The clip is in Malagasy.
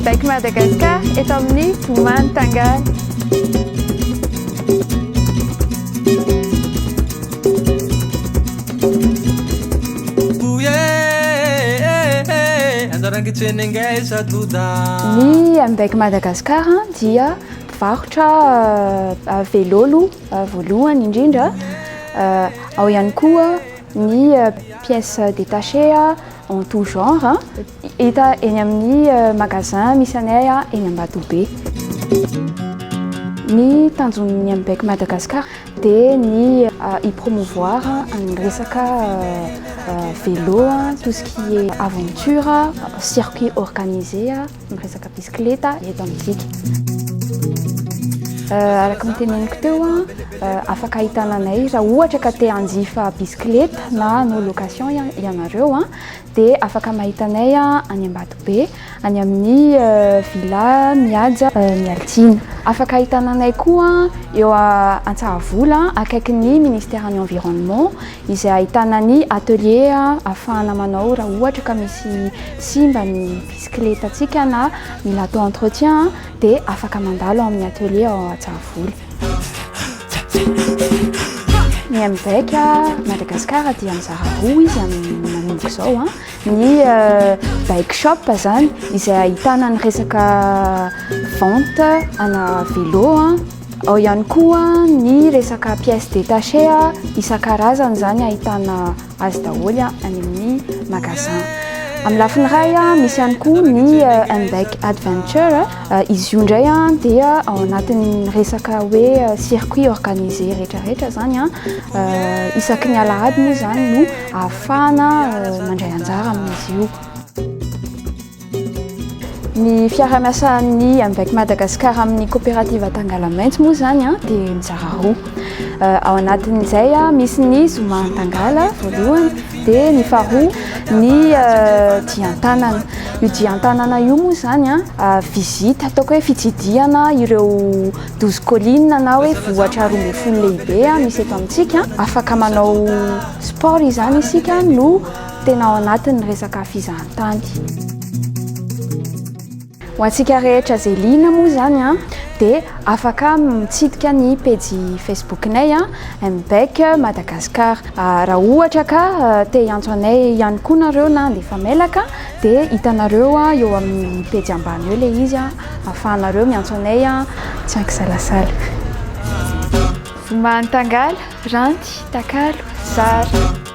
Bec Madagascar eto amin'ny Tomany Tangala. Ny Bec Madagascar dia mpivarotra velolo voalohany indrindra, ao ihany koa ny pièces détachées en tout genre hita eny amin'ny magasin misy anay eny Ambatobe. Ny tanjon'ny Bec Madagascar dia ny promouvoir ny resaka vélo, tout ce qui est aventure, circuit organisé, ny resaka bisikileta eto amintsika. Araka niteneniko teo, afaka ahitananay raha ohatra ka te hanjifa bisikileta na no location ianareo dia afaka mahitanay any Ambatobe, any amin'ny villa Mihaja Mialtina. Afaka ahitananay koa eo Antsahavolana akaikin'ny ministère ny environnement izay ahitana ny atelier ahafahana manao raha ohatra ka misy simba ny bisikiletatsika na mila atao entretien dia afaka mandalo amin'ny atelier ao Antsahavolana. Ny Bec Madagascar dia mizara roa izy manomboka izao ny bike shop zany izay ahitana ny resaka vente ana vélo, ao ihany koa ny resaka pièces détachées isan-karazany zany ahitana azy daholo any amin'ny magasin. Amin'ny lafiny ray misy ihany koa ny Bec Adventure, izy io indray dia ao anatin'ny resaka hoe circuit organisé rehetrarehetra zany isaky ny alahady moa zany no ahafahana mandray anjara amin'izy io. Ny fiara-miasan'ny Bec Madagascar amin'ny coopérative Tangala Maintso moa zany dia mizara roa. Ao anatin'izay misy ny Zoma Tangala voalohany dia ny faharoa ny dian-tanana. Io dian-tanana io moa zany visite ataoko hoe fitsidihana ireo 12 collines na hoe vohatra 12 lehibe misy eto amintsika. Afaka manao sport izany isika no tena ao anatin'ny resaka fizahan-tany. Ho antsika rehetra izay liana moa zany dia afaka mitsidika ny page Facebook-nay Bec Madagascar. Raha ohatra ka te hiantso anay ihany koa nareo na andefa mailaka dia hitanareo eo amin'ny page ambany eo ilay izy ahafahanareo miantso anay tsy ankisalasala. Tomany Tangala, Ranty, Takalo, Sara.